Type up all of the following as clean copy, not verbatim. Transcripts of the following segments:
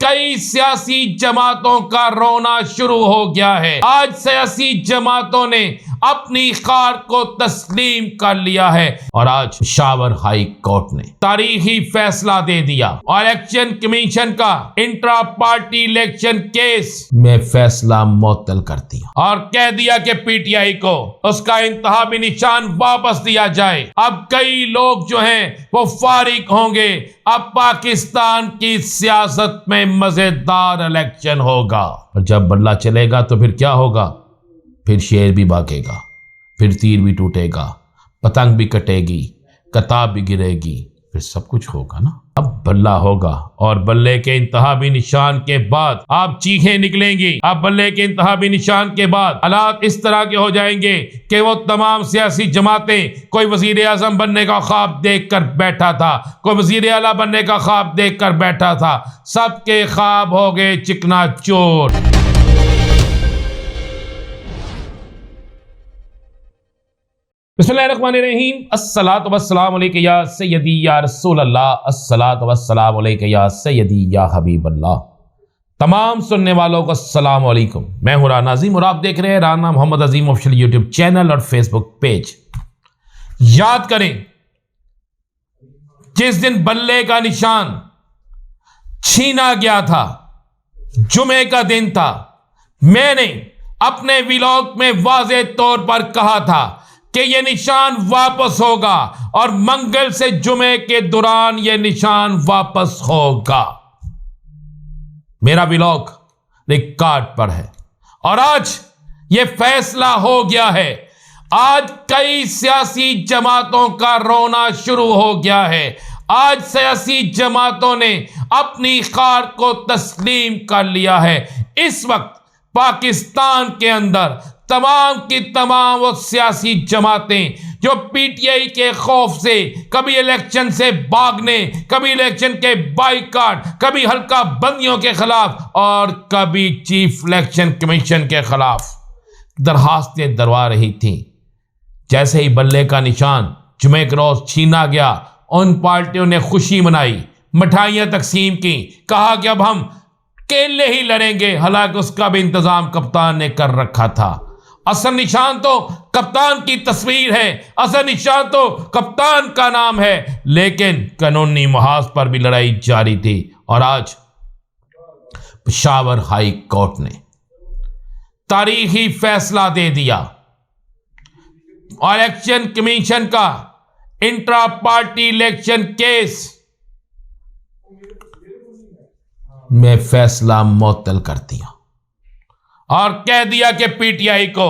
कई सियासी जमातों का रोना शुरू हो गया है। आज सियासी जमातों ने अपनी हार को तस्लीम कर लिया है और आज पेशावर हाई कोर्ट ने तारीखी फैसला दे दिया और इलेक्शन कमीशन का इंट्रा पार्टी इलेक्शन केस में फैसला मुअत्तल कर दिया और कह दिया कि पीटीआई को उसका इंतहाबी निशान वापस दिया जाए। अब कई लोग जो हैं वो फारिग होंगे। अब पाकिस्तान की सियासत में मजेदार इलेक्शन होगा और जब बल्ला चलेगा तो फिर क्या होगा? फिर शेर भी भागेगा, फिर तीर भी टूटेगा, पतंग भी कटेगी, कताब भी गिरेगी, फिर सब कुछ होगा ना। अब बल्ला होगा और बल्ले के इंतहाबी निशान के बाद आप चीखें निकलेंगी। अब बल्ले के इंतहाबी निशान के बाद हालात इस तरह के हो जाएंगे कि वो तमाम सियासी जमातें, कोई वजीर आजम बनने का ख्वाब देख कर बैठा था, कोई वजीर आला बनने का ख्वाब देख कर बैठा था, सबके ख्वाब हो गए चिकनाचूर। बिस्मिल्लाहिर्रहमानिर्रहीम। अस्सलातु वस्सलामु अलैका या सय्यदी या रसूल अल्लाह, अस्सलातु वस्सलामु अलैका या सय्यदी या हबीब अल्लाह। तमाम सुनने वालों को अस्सलामु अलैकुम। मैं हूं राना अजीम और आप देख रहे हैं राना मोहम्मद अजीम ऑफिशियल यूट्यूब चैनल और फेसबुक पेज। याद करें, जिस दिन बल्ले का निशान छीना गया था, जुमे का दिन था, मैंने अपने व्लॉग में वाज़ेह तौर पर कहा था कि यह निशान वापस होगा और मंगल से जुमे के दौरान यह निशान वापस होगा। मेरा व्लॉग रिकॉर्ड पर है और आज यह फैसला हो गया है। आज कई सियासी जमातों का रोना शुरू हो गया है। आज सियासी जमातों ने अपनी हार को तस्लीम कर लिया है। इस वक्त पाकिस्तान के अंदर तमाम की तमाम वो सियासी जमातें जो पीटीआई के खौफ से कभी इलेक्शन से भागने, कभी इलेक्शन के बाइकाट, कभी हल्का बंदियों के खिलाफ और कभी चीफ इलेक्शन कमीशन के खिलाफ दरखास्तें दरवा रही थी, जैसे ही बल्ले का निशान जुमे के रोज छीना गया, उन पार्टियों ने खुशी मनाई, मिठाइयां तकसीम की, कहा कि अब हम अकेले ही लड़ेंगे। हालांकि उसका भी इंतजाम कप्तान ने कर रखा था। असल निशान तो कप्तान की तस्वीर है, असल निशान तो कप्तान का नाम है, लेकिन कानूनी महाज पर भी लड़ाई जारी थी और आज पेशावर हाई कोर्ट ने तारीखी फैसला दे दिया और इलेक्शन कमीशन का इंट्रा पार्टी इलेक्शन केस में फैसला मुअत्तल कर दिया और कह दिया कि पीटीआई को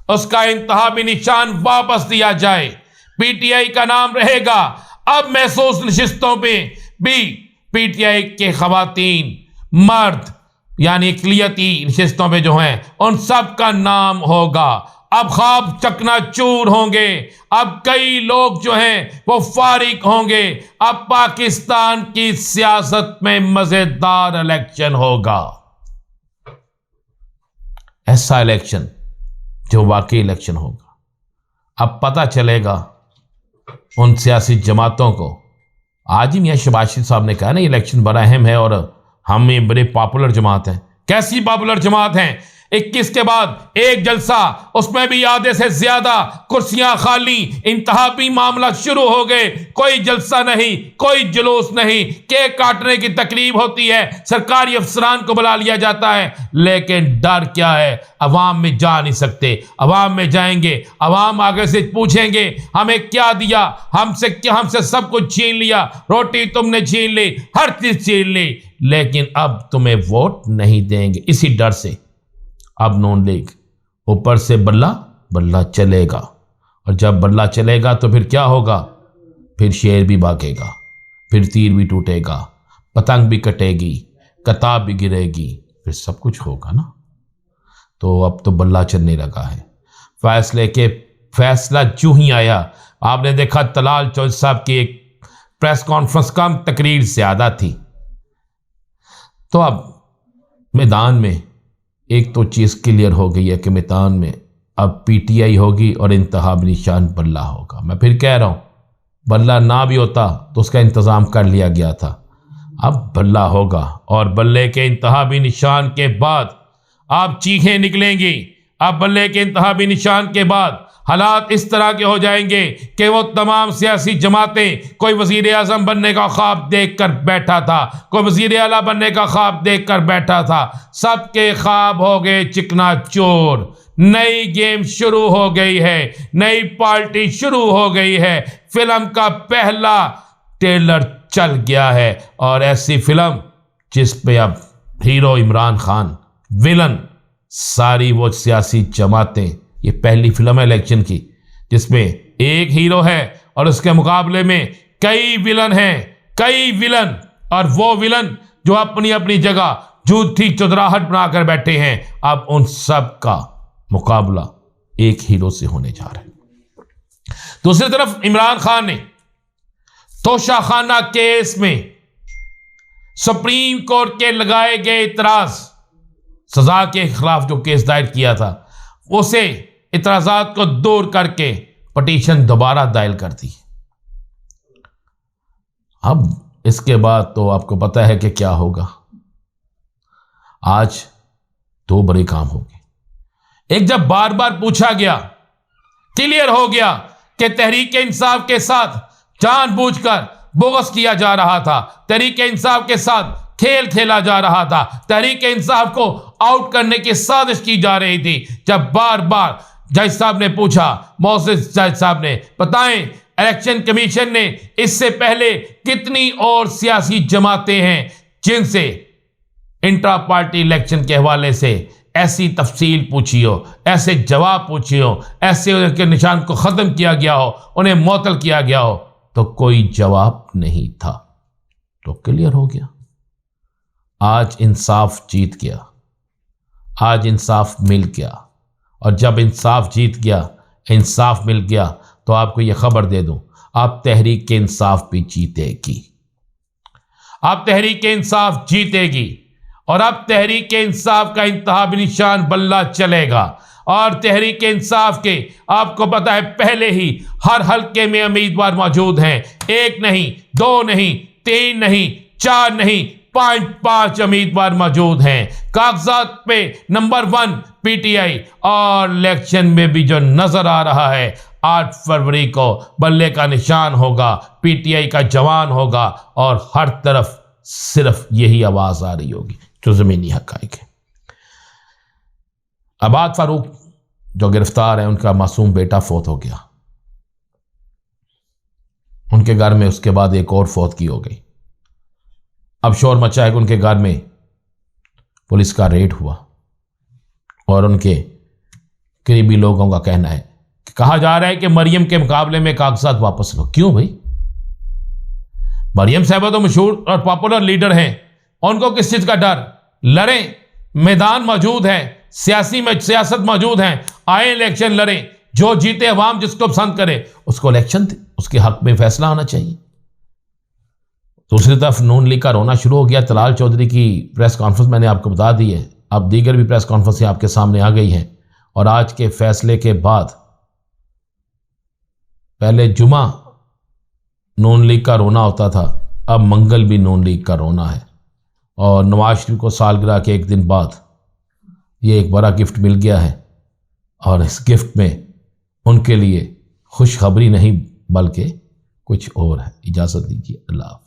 उसका इंतहाबी निशान वापस दिया जाए। पीटीआई का नाम रहेगा। अब महसूस नशिस्तों पे भी पीटीआई के खवातीन, मर्द यानी इकलियती नशिस्तों पे जो हैं उन सब का नाम होगा। अब ख्वाब चकनाचूर होंगे। अब कई लोग जो हैं वो फारिग होंगे। अब पाकिस्तान की सियासत में मजेदार इलेक्शन होगा। ऐसा इलेक्शन जो वाकई इलेक्शन होगा। अब पता चलेगा उन सियासी जमातों को। आज ही मियां शहबाज शरीफ साहब ने कहा ना, इलेक्शन बड़ा अहम है और हम ये बड़े पॉपुलर जमात हैं। कैसी पॉपुलर जमात हैं? 21 के बाद एक जलसा, उसमें भी आधे से ज्यादा कुर्सियां खाली, इंतहाबी मामला शुरू हो गए। कोई जलसा नहीं, कोई जुलूस नहीं, केक काटने की तकरीब होती है, सरकारी अफसरान को बुला लिया जाता है, लेकिन डर क्या है? अवाम में जा नहीं सकते। अवाम में जाएंगे, अवाम आगे से पूछेंगे हमें क्या दिया, हमसे सब कुछ छीन लिया, रोटी तुमने छीन ली, हर चीज छीन ली, लेकिन अब तुम्हें वोट नहीं देंगे। इसी डर से अब नून लीग ऊपर से बल्ला चलेगा और जब बल्ला चलेगा तो फिर क्या होगा? फिर शेर भी भागेगा, फिर तीर भी टूटेगा, पतंग भी कटेगी, कताब भी गिरेगी, फिर सब कुछ होगा ना। तो अब तो बल्ला चलने लगा है। फैसला जो ही आया, आपने देखा तलाल चौधरी साहब की एक प्रेस कॉन्फ्रेंस कम, तकरीर ज्यादा थी। तो अब मैदान में एक तो चीज क्लियर हो गई है कि मैदान में अब पीटीआई होगी और इंतहाबी निशान बल्ला होगा। मैं फिर कह रहा हूं, बल्ला ना भी होता तो उसका इंतजाम कर लिया गया था। अब बल्ला होगा और बल्ले के इंतहाबी निशान के बाद आप चीखें निकलेंगी। अब बल्ले के इंतहाबी निशान के बाद हालात इस तरह के हो जाएंगे कि वो तमाम सियासी जमातें, कोई वजीर आजम बनने का ख्वाब देख कर बैठा था, कोई वजीर आला बनने का ख्वाब देख कर बैठा था, सबके ख्वाब हो गए चिकना चोर। नई गेम शुरू हो गई है, नई पार्टी शुरू हो गई है, फिल्म का पहला ट्रेलर चल गया है और ऐसी फिल्म जिस पे अब हीरो इमरान खान, विलन सारी वो सियासी जमातें। ये पहली फिल्म है इलेक्शन की जिसमें एक हीरो है और उसके मुकाबले में कई विलन हैं, कई विलन, और वो विलन जो अपनी अपनी जगह झूठी चुदराहट बनाकर बैठे हैं, अब उन सब का मुकाबला एक हीरो से होने जा रहा है। दूसरी तरफ इमरान खान ने तोशाखाना केस में सुप्रीम कोर्ट के लगाए गए इतराज, सजा के खिलाफ जो केस दायर किया था, उसे इतराजात को दूर करके पटिशन दोबारा दायर कर दी। अब इसके बाद तो आपको पता है कि क्या होगा। आज दो बड़े काम हो गए। एक, जब बार बार पूछा गया, क्लियर हो गया कि तहरीक इंसाफ के साथ जानबूझकर बोगस किया जा रहा था, तहरीक इंसाफ के साथ खेल खेला जा रहा था, तहरीक इंसाफ को आउट करने की साजिश की जा रही थी। जब बार बार जज साहब ने पूछा, मोहसिस जज साहब ने, बताएं इलेक्शन कमीशन ने इससे पहले कितनी और सियासी जमातें हैं जिनसे इंट्रा पार्टी इलेक्शन के हवाले से ऐसी तफसील पूछी हो, ऐसे जवाब पूछे हो, ऐसे उनके निशान को ख़त्म किया गया हो, उन्हें मुअत्तल किया गया हो, तो कोई जवाब नहीं था। तो क्लियर हो गया, आज इंसाफ जीत गया, आज इंसाफ मिल गया। और जब इंसाफ जीत गया, इंसाफ मिल गया, तो आपको यह खबर दे दूं, आप तहरीक के इंसाफ भी जीतेगी, आप तहरीक के इंसाफ जीतेगी। और अब तहरीक इंसाफ का इंतहाबी निशान बल्ला चलेगा और तहरीक इंसाफ के, आपको पता है, पहले ही हर हल्के में उम्मीदवार मौजूद हैं। एक नहीं, दो नहीं, तीन नहीं, चार नहीं, पांच उम्मीदवार मौजूद हैं। कागजात पे नंबर 1 पीटीआई, और इलेक्शन में भी जो नजर आ रहा है 8 फरवरी को बल्ले का निशान होगा, पीटीआई का जवान होगा और हर तरफ सिर्फ यही आवाज आ रही होगी जो जमीनी हकाइक है। अबाद फारूक जो गिरफ्तार है, उनका मासूम बेटा फौत हो गया, उनके घर में उसके बाद एक और फौत की हो गई। अब शोर मचा है कि उनके घर में पुलिस का रेड हुआ और उनके करीबी लोगों का कहना है कि कहा जा रहा है कि मरियम के मुकाबले में कागजात वापस लो। क्यों भाई? मरियम साहबा तो मशहूर और पॉपुलर लीडर हैं, उनको किस चीज का डर? लड़ें, मैदान मौजूद है, सियासत मौजूद है, आए इलेक्शन लड़ें, जो जीते अवाम जिसको पसंद करे उसको इलेक्शन दे, उसके हक में फैसला आना चाहिए। दूसरी तरफ नून लीग का रोना शुरू हो गया। तलाल चौधरी की प्रेस कॉन्फ्रेंस मैंने आपको बता दी है, अब दीगर भी प्रेस कॉन्फ्रेंस आपके सामने आ गई हैं। और आज के फैसले के बाद पहले जुमा नून लीग का रोना होता था, अब मंगल भी नून लीग का रोना है। और नवाज शरीफ को सालगिरह के एक दिन बाद ये एक बड़ा गिफ्ट मिल गया है और इस गिफ्ट में उनके लिए खुशखबरी नहीं बल्कि कुछ और है। इजाज़त दीजिए, अल्लाह।